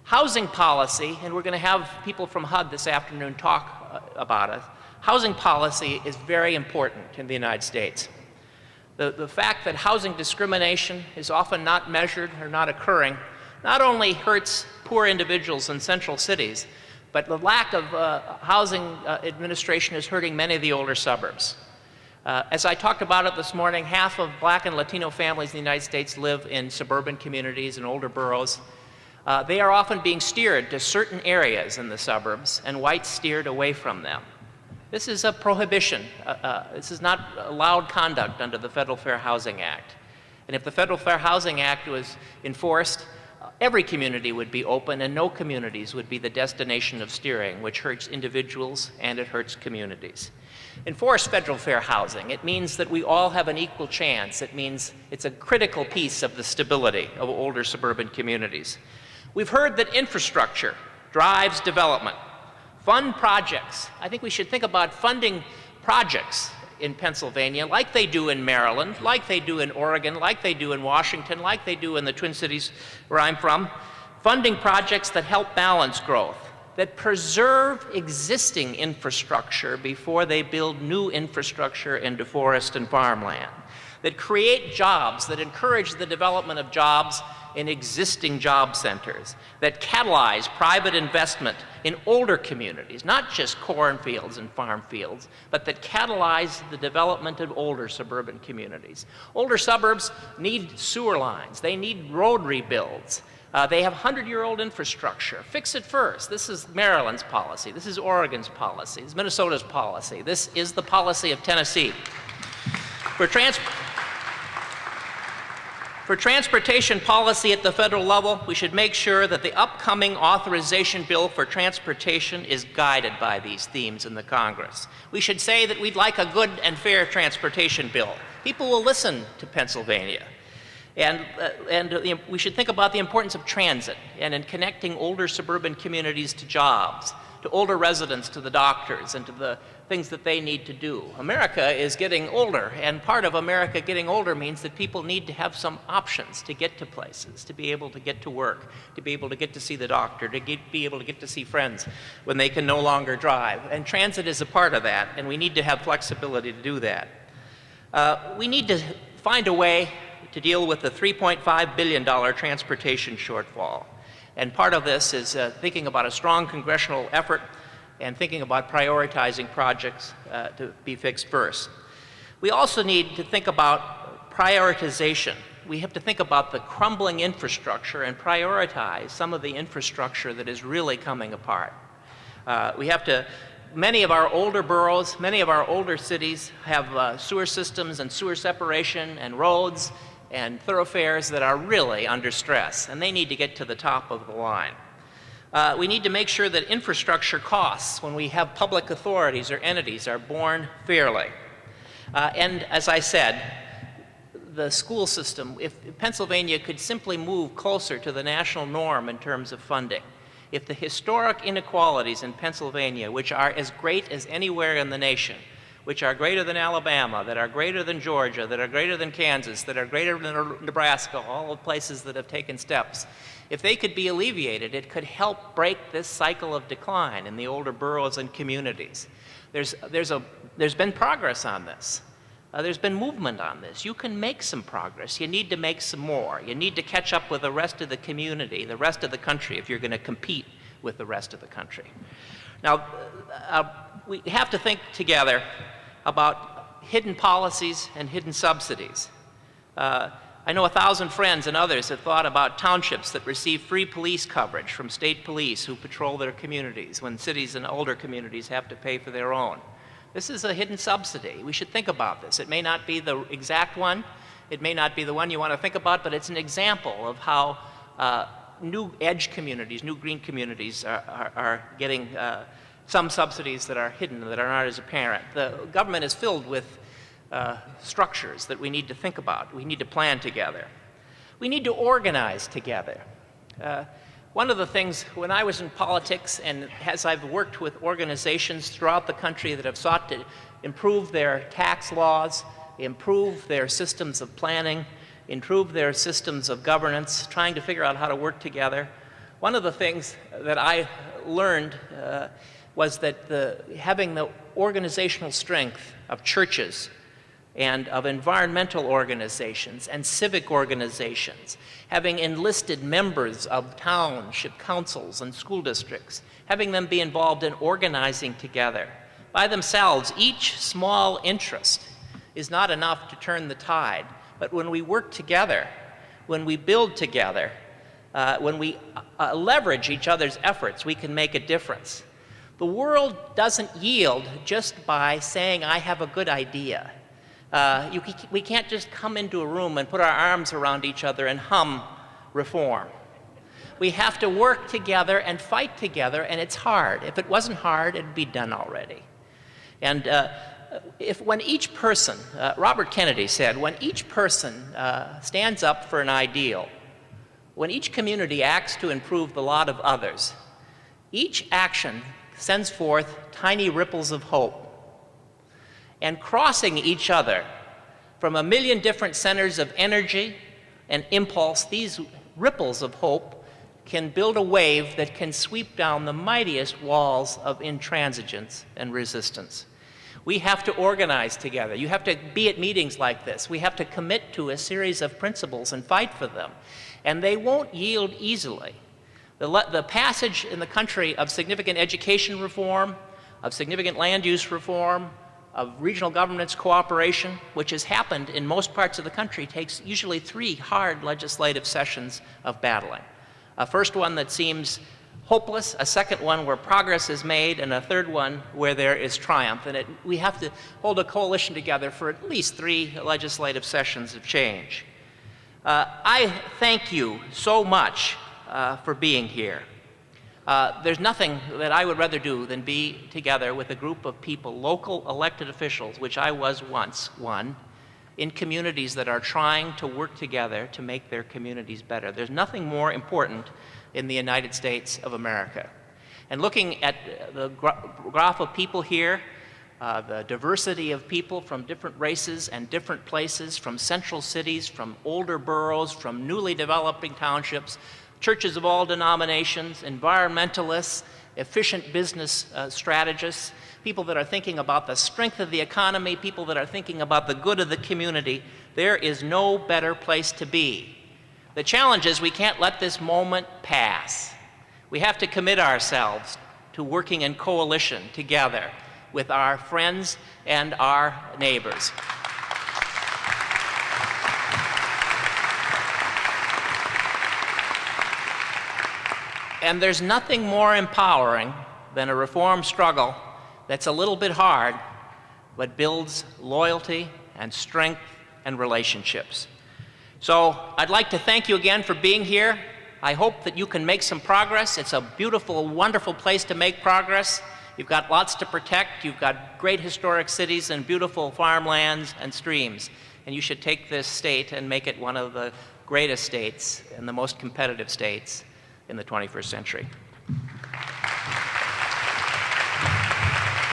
Housing policy, and we're going to have people from HUD this afternoon talk about it. Housing policy is very important in the United States. The fact that housing discrimination is often not measured or not occurring not only hurts poor individuals in central cities, but the lack of housing administration is hurting many of the older suburbs. As I talked about it this morning, half of Black and Latino families in the United States live in suburban communities and older boroughs. They are often being steered to certain areas in the suburbs, and whites steered away from them. This is a prohibition. This is not allowed conduct under the Federal Fair Housing Act. And if the Federal Fair Housing Act was enforced, every community would be open and no communities would be the destination of steering, which hurts individuals and it hurts communities. Enforce federal fair housing. It means that we all have an equal chance. It means it's a critical piece of the stability of older suburban communities. We've heard that infrastructure drives development. Fund projects. I think we should think about funding projects in Pennsylvania like they do in Maryland, like they do in Oregon, like they do in Washington, like they do in the Twin Cities where I'm from. Funding projects that help balance growth, that preserve existing infrastructure before they build new infrastructure into forest and farmland, that create jobs, that encourage the development of jobs in existing job centers, that catalyze private investment in older communities, not just cornfields and farm fields, but that catalyze the development of older suburban communities. Older suburbs need sewer lines. They need road rebuilds. They have 100-year-old infrastructure. Fix it first. This is Maryland's policy. This is Oregon's policy. This is Minnesota's policy. This is the policy of Tennessee. For transportation policy at the federal level, we should make sure that the upcoming authorization bill for transportation is guided by these themes in the Congress. We should say that we'd like a good and fair transportation bill. People will listen to Pennsylvania. And we should think about the importance of transit and in connecting older suburban communities to jobs, to older residents, to the doctors, and to the things that they need to do. America is getting older, and part of America getting older means that people need to have some options to get to places, to be able to get to work, to be able to get to see the doctor, to be able to get to see friends when they can no longer drive. And transit is a part of that, and we need to have flexibility to do that. We need to find a way to deal with the $3.5 billion transportation shortfall. And part of this is thinking about a strong congressional effort and thinking about prioritizing projects to be fixed first. We also need to think about prioritization. We have to think about the crumbling infrastructure and prioritize some of the infrastructure that is really coming apart. Many of our older boroughs, many of our older cities have sewer systems and sewer separation and roads and thoroughfares that are really under stress, and they need to get to the top of the line. We need to make sure that infrastructure costs, when we have public authorities or entities, are borne fairly. And as I said, the school system, if Pennsylvania could simply move closer to the national norm in terms of funding, if the historic inequalities in Pennsylvania, which are as great as anywhere in the nation, which are greater than Alabama, that are greater than Georgia, that are greater than Kansas, that are greater than Nebraska, all the places that have taken steps, if they could be alleviated, it could help break this cycle of decline in the older boroughs and communities. There's been progress on this. There's been movement on this. You can make some progress. You need to make some more. You need to catch up with the rest of the community, the rest of the country, if you're going to compete with the rest of the country. Now, we have to think together about hidden policies and hidden subsidies. I know 1,000 friends and others have thought about townships that receive free police coverage from state police who patrol their communities when cities and older communities have to pay for their own. This is a hidden subsidy. We should think about this. It may not be the exact one. It may not be the one you want to think about, but it's an example of how new edge communities, new green communities are getting some subsidies that are hidden, that are not as apparent. The government is filled with structures that we need to think about. We need to plan together. We need to organize together. One of the things, when I was in politics and as I've worked with organizations throughout the country that have sought to improve their tax laws, improve their systems of planning, improve their systems of governance, trying to figure out how to work together, One of the things that I learned was that having the organizational strength of churches and of environmental organizations and civic organizations, having enlisted members of township councils and school districts, having them be involved in organizing together. By themselves, each small interest is not enough to turn the tide, but when we work together, when we build together, when we leverage each other's efforts, we can make a difference. The world doesn't yield just by saying, I have a good idea. We can't just come into a room and put our arms around each other and hum reform. We have to work together and fight together, and it's hard. If it wasn't hard, it'd be done already. And when each person, Robert Kennedy said, when each person stands up for an ideal, when each community acts to improve the lot of others, each action sends forth tiny ripples of hope. And crossing each other from a million different centers of energy and impulse, these ripples of hope can build a wave that can sweep down the mightiest walls of intransigence and resistance. We have to organize together. You have to be at meetings like this. We have to commit to a series of principles and fight for them. And they won't yield easily. The passage in the country of significant education reform, of significant land use reform, of regional governance cooperation, which has happened in most parts of the country, takes usually 3 hard legislative sessions of battling. A first one that seems hopeless, a second one where progress is made, and a third one where there is triumph. And we have to hold a coalition together for at least 3 legislative sessions of change. I thank you so much for being here. There's nothing that I would rather do than be together with a group of people, local elected officials, which I was once one, in communities that are trying to work together to make their communities better. There's nothing more important in the United States of America. And looking at the graph of people here, the diversity of people from different races and different places, from central cities, from older boroughs, from newly developing townships, churches of all denominations, environmentalists, efficient business strategists, people that are thinking about the strength of the economy, people that are thinking about the good of the community. There is no better place to be. The challenge is we can't let this moment pass. We have to commit ourselves to working in coalition together with our friends and our neighbors. And there's nothing more empowering than a reform struggle that's a little bit hard, but builds loyalty and strength and relationships. So I'd like to thank you again for being here. I hope that you can make some progress. It's a beautiful, wonderful place to make progress. You've got lots to protect. You've got great historic cities and beautiful farmlands and streams. And you should take this state and make it one of the greatest states and the most competitive states in the 21st century.